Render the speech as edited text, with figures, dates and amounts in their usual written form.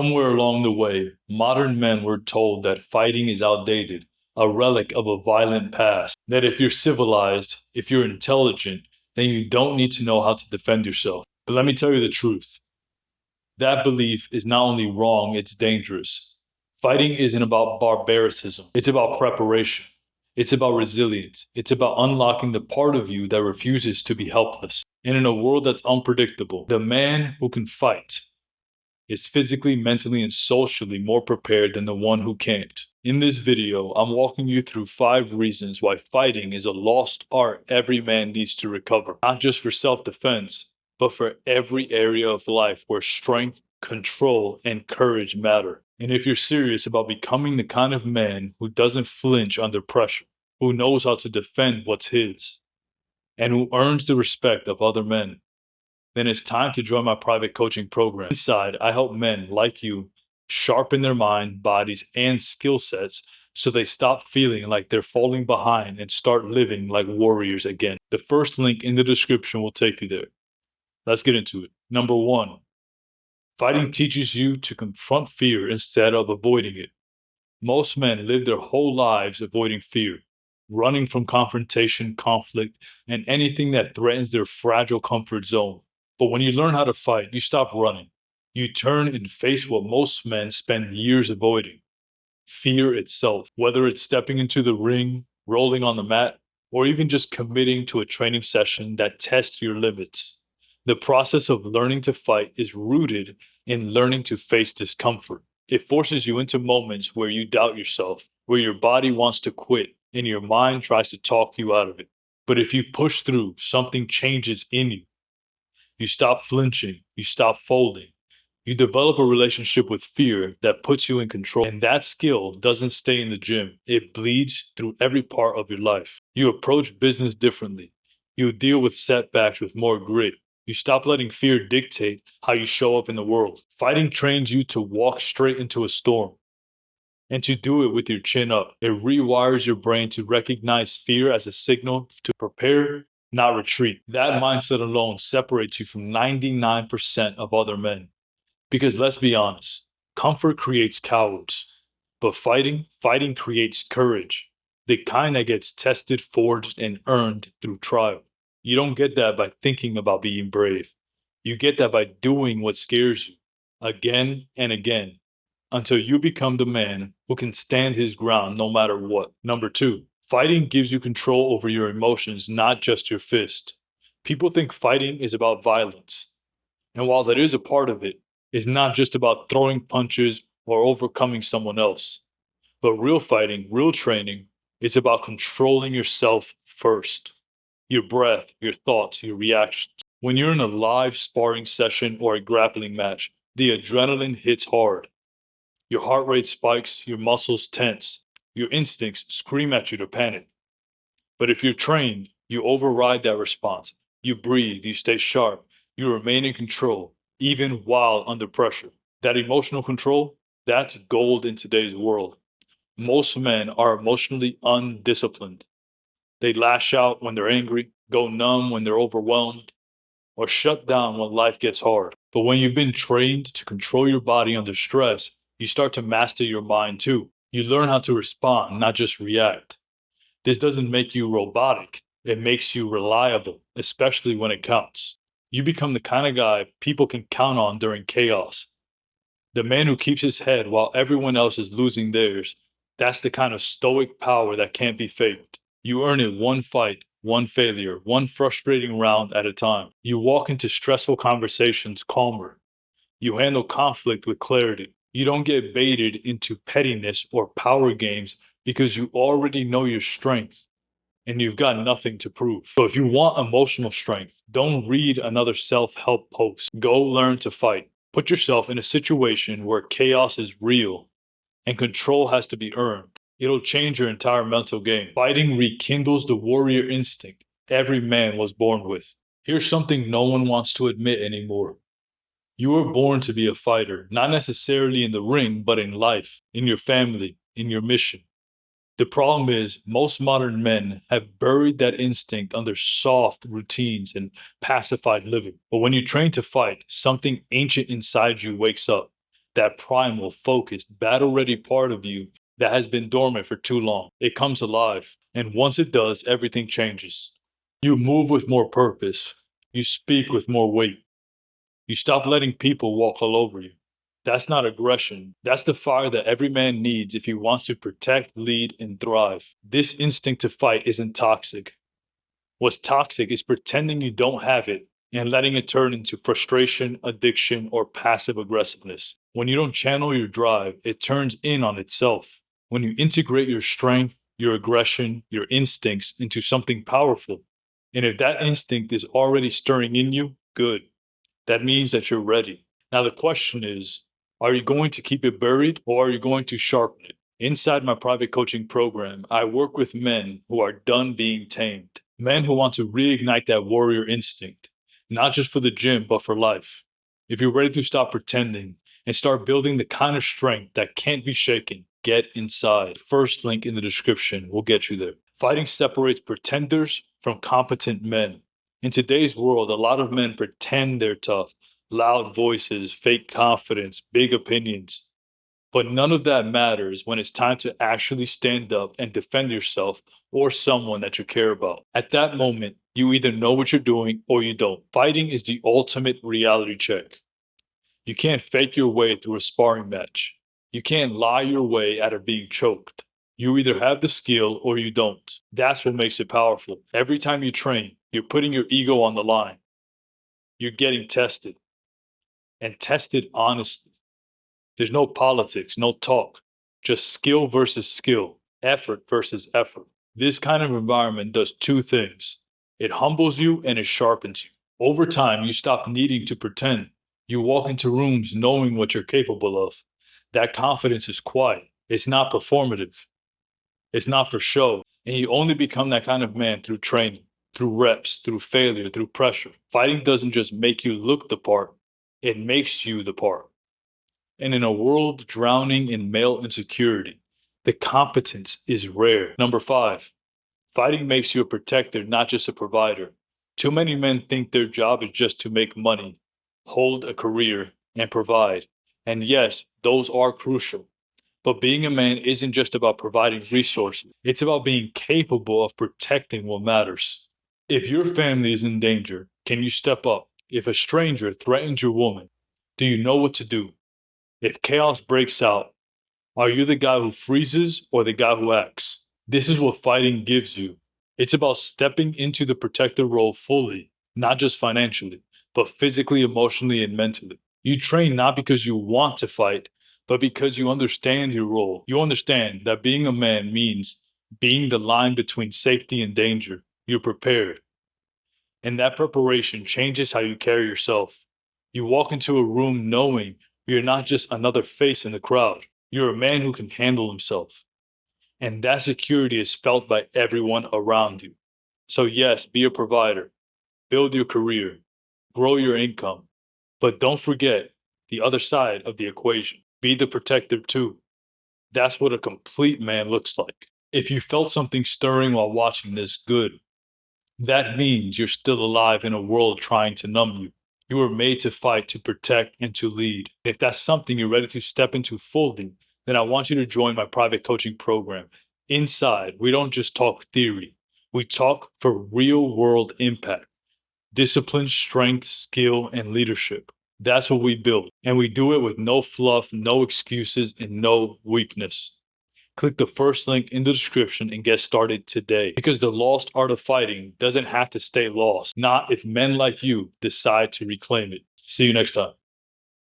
Somewhere along the way, modern men were told that fighting is outdated, a relic of a violent past. That if you're civilized, if you're intelligent, then you don't need to know how to defend yourself. But let me tell you the truth. That belief is not only wrong, it's dangerous. Fighting isn't about barbaricism, it's about preparation. It's about resilience. It's about unlocking the part of you that refuses to be helpless. And in a world that's unpredictable, the man who can fight is physically, mentally, and socially more prepared than the one who can't. In this video, I'm walking you through 5 reasons why fighting is a lost art every man needs to recover. Not just for self-defense, but for every area of life where strength, control, and courage matter. And if you're serious about becoming the kind of man who doesn't flinch under pressure, who knows how to defend what's his, and who earns the respect of other men, then it's time to join my private coaching program. Inside, I help men like you sharpen their mind, bodies, and skill sets so they stop feeling like they're falling behind and start living like warriors again. The first link in the description will take you there. Let's get into it. Number 1, fighting teaches you to confront fear instead of avoiding it. Most men live their whole lives avoiding fear, running from confrontation, conflict, and anything that threatens their fragile comfort zone. But when you learn how to fight, you stop running. You turn and face what most men spend years avoiding: fear itself. Whether it's stepping into the ring, rolling on the mat, or even just committing to a training session that tests your limits. The process of learning to fight is rooted in learning to face discomfort. It forces you into moments where you doubt yourself, where your body wants to quit, and your mind tries to talk you out of it. But if you push through, something changes in you. You stop flinching, you stop folding. You develop a relationship with fear that puts you in control. And that skill doesn't stay in the gym. It bleeds through every part of your life. You approach business differently. You deal with setbacks with more grit. You stop letting fear dictate how you show up in the world. Fighting trains you to walk straight into a storm, and to do it with your chin up. It rewires your brain to recognize fear as a signal to prepare, not retreat. That mindset alone separates you from 99% of other men. Because let's be honest, comfort creates cowards, but fighting creates courage. The kind that gets tested, forged, and earned through trial. You don't get that by thinking about being brave. You get that by doing what scares you, again and again, until you become the man who can stand his ground no matter what. Number 2, fighting gives you control over your emotions, not just your fist. People think fighting is about violence. And while that is a part of it, it's not just about throwing punches or overcoming someone else. But real fighting, real training, is about controlling yourself first. Your breath, your thoughts, your reactions. When you're in a live sparring session or a grappling match, the adrenaline hits hard. Your heart rate spikes, your muscles tense, your instincts scream at you to panic. But if you're trained, you override that response. You breathe, you stay sharp, you remain in control, even while under pressure. That emotional control, that's gold in today's world. Most men are emotionally undisciplined. They lash out when they're angry, go numb when they're overwhelmed, or shut down when life gets hard. But when you've been trained to control your body under stress, you start to master your mind too. You learn how to respond, not just react. This doesn't make you robotic. It makes you reliable, especially when it counts. You become the kind of guy people can count on during chaos. The man who keeps his head while everyone else is losing theirs. That's the kind of stoic power that can't be faked. You earn it one fight, one failure, one frustrating round at a time. You walk into stressful conversations calmer. You handle conflict with clarity. You don't get baited into pettiness or power games because you already know your strength and you've got nothing to prove. So if you want emotional strength, don't read another self-help post. Go learn to fight. Put yourself in a situation where chaos is real and control has to be earned. It'll change your entire mental game. Fighting rekindles the warrior instinct every man was born with. Here's something no one wants to admit anymore. You were born to be a fighter, not necessarily in the ring, but in life, in your family, in your mission. The problem is, most modern men have buried that instinct under soft routines and pacified living. But when you train to fight, something ancient inside you wakes up. that primal, focused, battle-ready part of you that has been dormant for too long. It comes alive, and once it does, everything changes. You move with more purpose. You speak with more weight. You stop letting people walk all over you. That's not aggression. That's the fire that every man needs if he wants to protect, lead, and thrive. This instinct to fight isn't toxic. What's toxic is pretending you don't have it and letting it turn into frustration, addiction, or passive aggressiveness. When you don't channel your drive, it turns in on itself. When you integrate your strength, your aggression, your instincts into something powerful, and if that instinct is already stirring in you, good. That means that you're ready. Now the question is, are you going to keep it buried or are you going to sharpen it? Inside my private coaching program, I work with men who are done being tamed. Men who want to reignite that warrior instinct, not just for the gym, but for life. If you're ready to stop pretending and start building the kind of strength that can't be shaken, get inside. First link in the description will get you there. Fighting separates pretenders from competent men. In today's world, a lot of men pretend they're tough, loud voices, fake confidence, big opinions. But none of that matters when it's time to actually stand up and defend yourself or someone that you care about. At that moment, you either know what you're doing or you don't. Fighting is the ultimate reality check. You can't fake your way through a sparring match. You can't lie your way out of being choked. You either have the skill or you don't. That's what makes it powerful. Every time you train, you're putting your ego on the line. You're getting tested. And tested honestly. There's no politics, no talk. Just skill versus skill. Effort versus effort. This kind of environment does two things. It humbles you and it sharpens you. Over time, you stop needing to pretend. You walk into rooms knowing what you're capable of. That confidence is quiet. It's not performative. It's not for show. And you only become that kind of man through training, through reps, through failure, through pressure. Fighting doesn't just make you look the part. It makes you the part. And in a world drowning in male insecurity, the competence is rare. Number 5, fighting makes you a protector, not just a provider. Too many men think their job is just to make money, hold a career, and provide. And yes, those are crucial. But being a man isn't just about providing resources. It's about being capable of protecting what matters. If your family is in danger, can you step up? If a stranger threatens your woman, do you know what to do? If chaos breaks out, are you the guy who freezes or the guy who acts? This is what fighting gives you. It's about stepping into the protector role fully, not just financially, but physically, emotionally, and mentally. You train not because you want to fight, but because you understand your role. You understand that being a man means being the line between safety and danger. You're prepared. And that preparation changes how you carry yourself. You walk into a room knowing you're not just another face in the crowd. You're a man who can handle himself. And that security is felt by everyone around you. So yes, be a provider. Build your career. Grow your income. But don't forget the other side of the equation. Be the protector too. That's what a complete man looks like. If you felt something stirring while watching this, good. That means you're still alive in a world trying to numb you. You were made to fight, to protect, and to lead. If that's something you're ready to step into fully, then I want you to join my private coaching program. Inside, we don't just talk theory. We talk for real-world impact. Discipline, strength, skill, and leadership. That's what we build. And we do it with no fluff, no excuses, and no weakness. Click the first link in the description and get started today. Because the lost art of fighting doesn't have to stay lost. Not if men like you decide to reclaim it. See you next time.